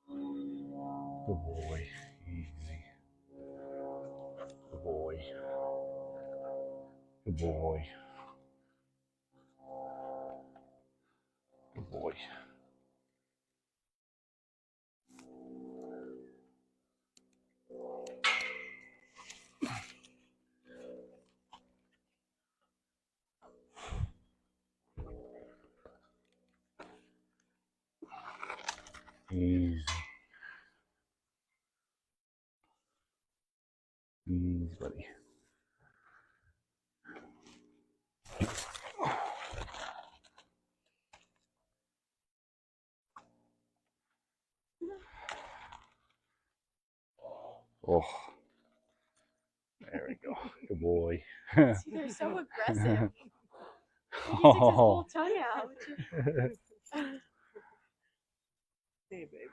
Good boy. Easy. Good boy. Good boy. Good boy. Easy. Easy, buddy. Oh, there we go. Good boy. See, they're so aggressive. He sticks his whole tongue out. Hey, baby.